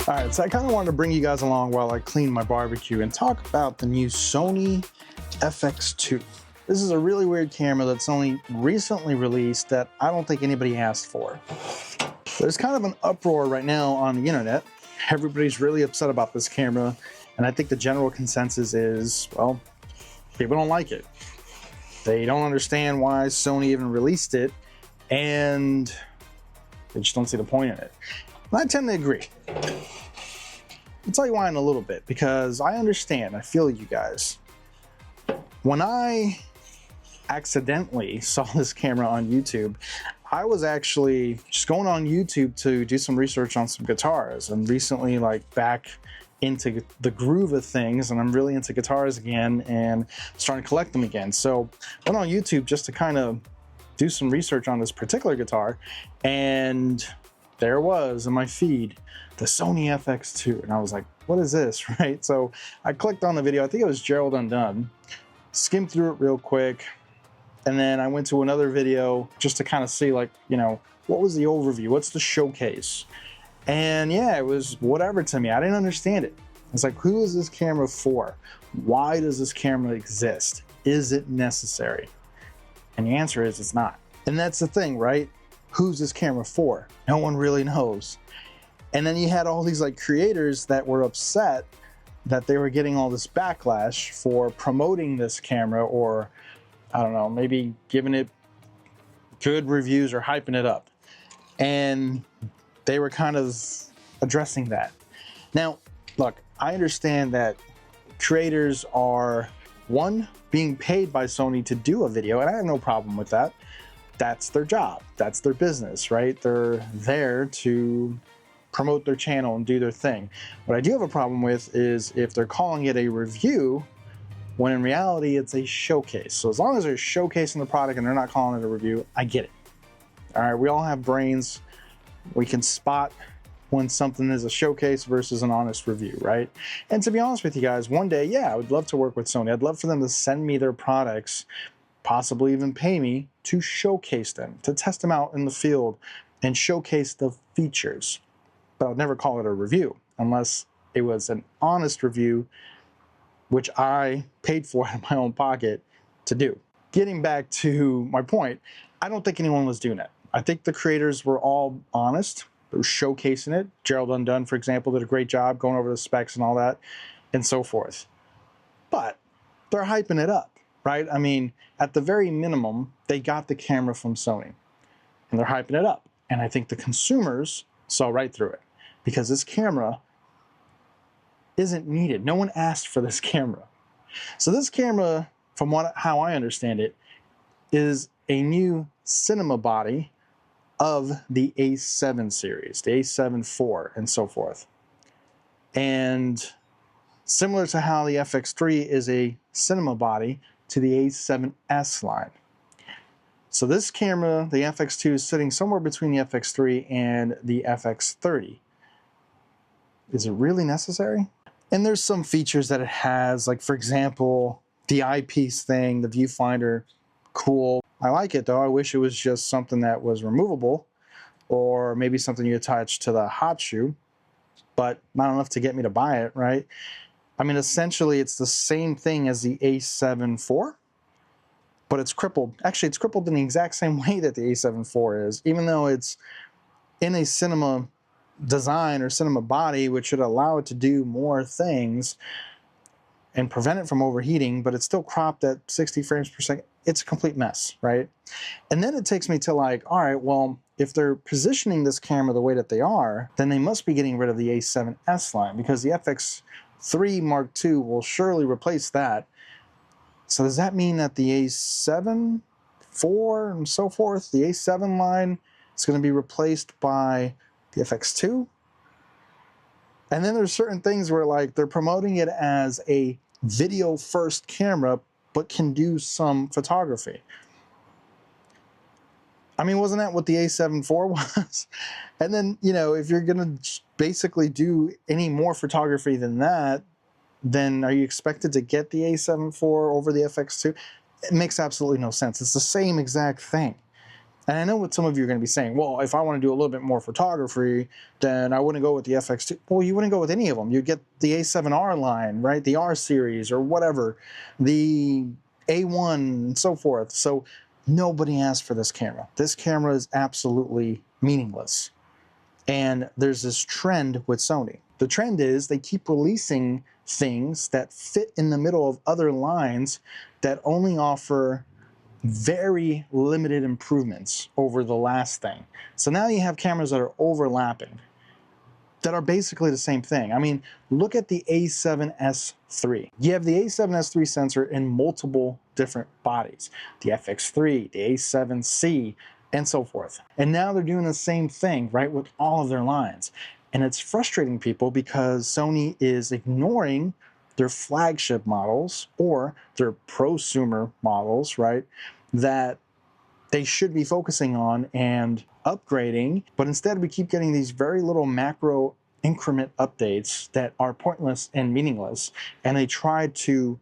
All right, so I kind of wanted to bring you guys along while I clean my barbecue and talk about the new Sony FX2. This is a really weird camera that's only recently released that I don't think anybody asked for. There's kind of an uproar right now on the internet. Everybody's really upset about this camera, and I think the general consensus is, well, people don't like it. They don't understand why Sony even released it, and they just don't see the point in it. And I tend to agree. I'll tell you why in a little bit, because I understand, I feel you guys. When I accidentally saw this camera on YouTube, I was actually just going on YouTube to do some research on some guitars, and recently back into the groove of things, and I'm really into guitars again and starting to collect them again. So I went on YouTube just to kind of do some research on this particular guitar, and there it was in my feed, the Sony FX2, and I was like, what is this, right? So I clicked on the video, I think it was Gerald Undone, skimmed through it real quick, and then I went to another video just to kind of see, what was the overview, what's the showcase? And yeah, it was whatever to me. I didn't understand it. It's like, who is this camera for? Why does this camera exist? Is it necessary? And the answer is it's not. And that's the thing, right? Who's this camera for? No one really knows. And then you had all these creators that were upset that they were getting all this backlash for promoting this camera, or I don't know, maybe giving it good reviews or hyping it up. And they were kind of addressing that. Now, look, I understand that creators are, one, being paid by Sony to do a video, and I have no problem with that. That's their job. That's their business, right? They're there to promote their channel and do their thing. What I do have a problem with is if they're calling it a review, when in reality it's a showcase. So as long as they're showcasing the product and they're not calling it a review, I get it. All right, we all have brains. We can spot when something is a showcase versus an honest review, right? And to be honest with you guys, one day, yeah, I would love to work with Sony. I'd love for them to send me their products, possibly even pay me to showcase them, to test them out in the field and showcase the features. But I'd never call it a review unless it was an honest review, which I paid for out of my own pocket to do. Getting back to my point, I don't think anyone was doing it. I think the creators were all honest. They were showcasing it. Gerald Undone, for example, did a great job going over the specs and all that and so forth. But they're hyping it up, right? I mean, at the very minimum, they got the camera from Sony and they're hyping it up. And I think the consumers saw right through it, because this camera isn't needed. No one asked for this camera. So this camera, from how I understand it, is a new cinema body of the A7 series, the A7IV and so forth. And similar to how the FX3 is a cinema body to the A7S line. So this camera, the FX2, is sitting somewhere between the FX3 and the FX30. Is it really necessary? And there's some features that it has, like for example, the eyepiece thing, the viewfinder, cool. I like it though. I wish it was just something that was removable, or maybe something you attach to the hot shoe, but not enough to get me to buy it, right? I mean, essentially it's the same thing as the A7IV, but it's crippled. Actually, it's crippled in the exact same way that the A7IV is, even though it's in a cinema design or cinema body, which should allow it to do more things and prevent it from overheating, but it's still cropped at 60 frames per second. It's a complete mess, right? And then it takes me to all right, well, if they're positioning this camera the way that they are, then they must be getting rid of the A7S line, because the FX3 Mark II will surely replace that. So does that mean that the A7 IV and so forth, the A7 line, is going to be replaced by the FX2? And then there's certain things where they're promoting it as a video first camera, but can do some photography. I mean, wasn't that what the A7IV was? And then, if you're going to basically do any more photography than that, then are you expected to get the A7IV over the FX2? It makes absolutely no sense. It's the same exact thing. And I know what some of you are going to be saying, well, if I want to do a little bit more photography, then I wouldn't go with the FX2. Well, you wouldn't go with any of them. You'd get the A7R line, right? The R series or whatever, the A1 and so forth. So nobody asked for this camera. This camera is absolutely meaningless. And there's this trend with Sony. The trend is they keep releasing things that fit in the middle of other lines that only offer very limited improvements over the last thing. So now you have cameras that are overlapping, that are basically the same thing. I mean, look at the A7S3. You have the A7S3 sensor in multiple different bodies. The FX3, the A7C, and so forth. And now they're doing the same thing, right, with all of their lines. And it's frustrating people because Sony is ignoring their flagship models or their prosumer models, right, that they should be focusing on and upgrading, but instead we keep getting these very little macro increment updates that are pointless and meaningless, and they try to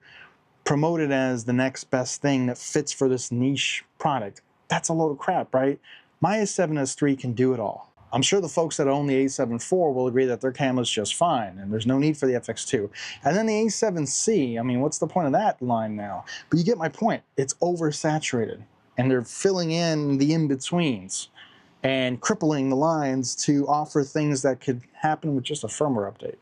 promote it as the next best thing that fits for this niche product. That's a load of crap, right? My A7S3 can do it all. I'm sure the folks that own the A7IV will agree that their camera's just fine and there's no need for the FX2. And then the A7C, I mean, what's the point of that line now? But you get my point. It's oversaturated and they're filling in the in-betweens and crippling the lines to offer things that could happen with just a firmware update.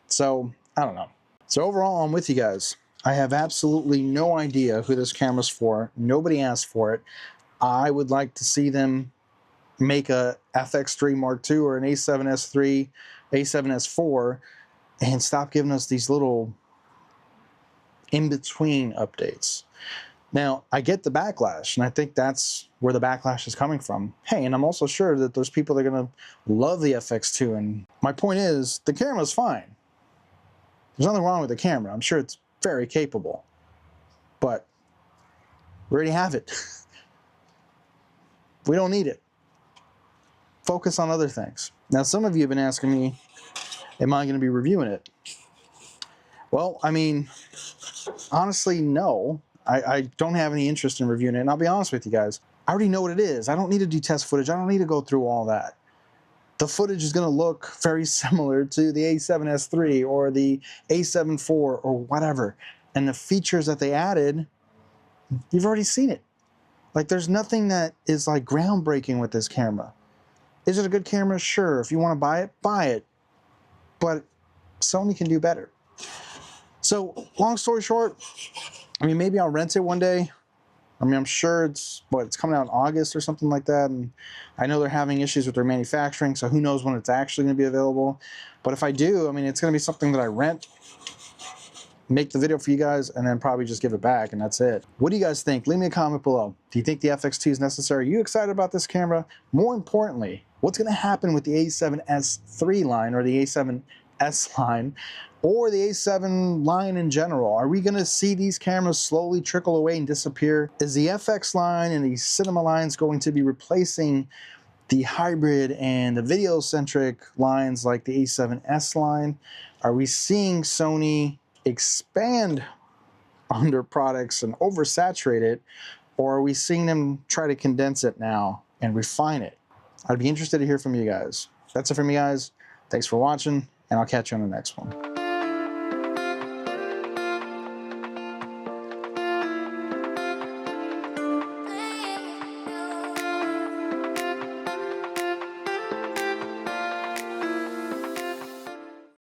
So, I don't know. So overall, I'm with you guys. I have absolutely no idea who this camera's for. Nobody asked for it. I would like to see them make a FX3 Mark II or an A7S3, A7S4, and stop giving us these little in-between updates. Now, I get the backlash, and I think that's where the backlash is coming from. Hey, and I'm also sure that there's people that are going to love the FX2, and my point is, the camera's fine. There's nothing wrong with the camera. I'm sure it's very capable. But we already have it. We don't need it. Focus on other things. Now, some of you have been asking me, am I going to be reviewing it? Well, I mean, honestly, no. I don't have any interest in reviewing it, and I'll be honest with you guys. I already know what it is. I don't need to do test footage. I don't need to go through all that. The footage is going to look very similar to the A7S3 or the A7IV or whatever. And the features that they added, you've already seen it. Like, there's nothing that is like groundbreaking with this camera. Is it a good camera? Sure. If you want to buy it, buy it. But Sony can do better. So, long story short, I mean, maybe I'll rent it one day. I mean, I'm sure it's coming out in August or something like that. And I know they're having issues with their manufacturing, so who knows when it's actually going to be available. But if I do, I mean, it's going to be something that I rent, make the video for you guys, and then probably just give it back, and that's it. What do you guys think? Leave me a comment below. Do you think the FX2 is necessary? Are you excited about this camera? More importantly, what's going to happen with the A7S3 line or the A7S line or the A7 line in general? Are we going to see these cameras slowly trickle away and disappear? Is the FX line and the cinema lines going to be replacing the hybrid and the video-centric lines like the A7S line? Are we seeing Sony expand on their products and oversaturate it, or are we seeing them try to condense it now and refine it? I'd be interested to hear from you guys. That's it from me, guys. Thanks for watching, and I'll catch you on the next one.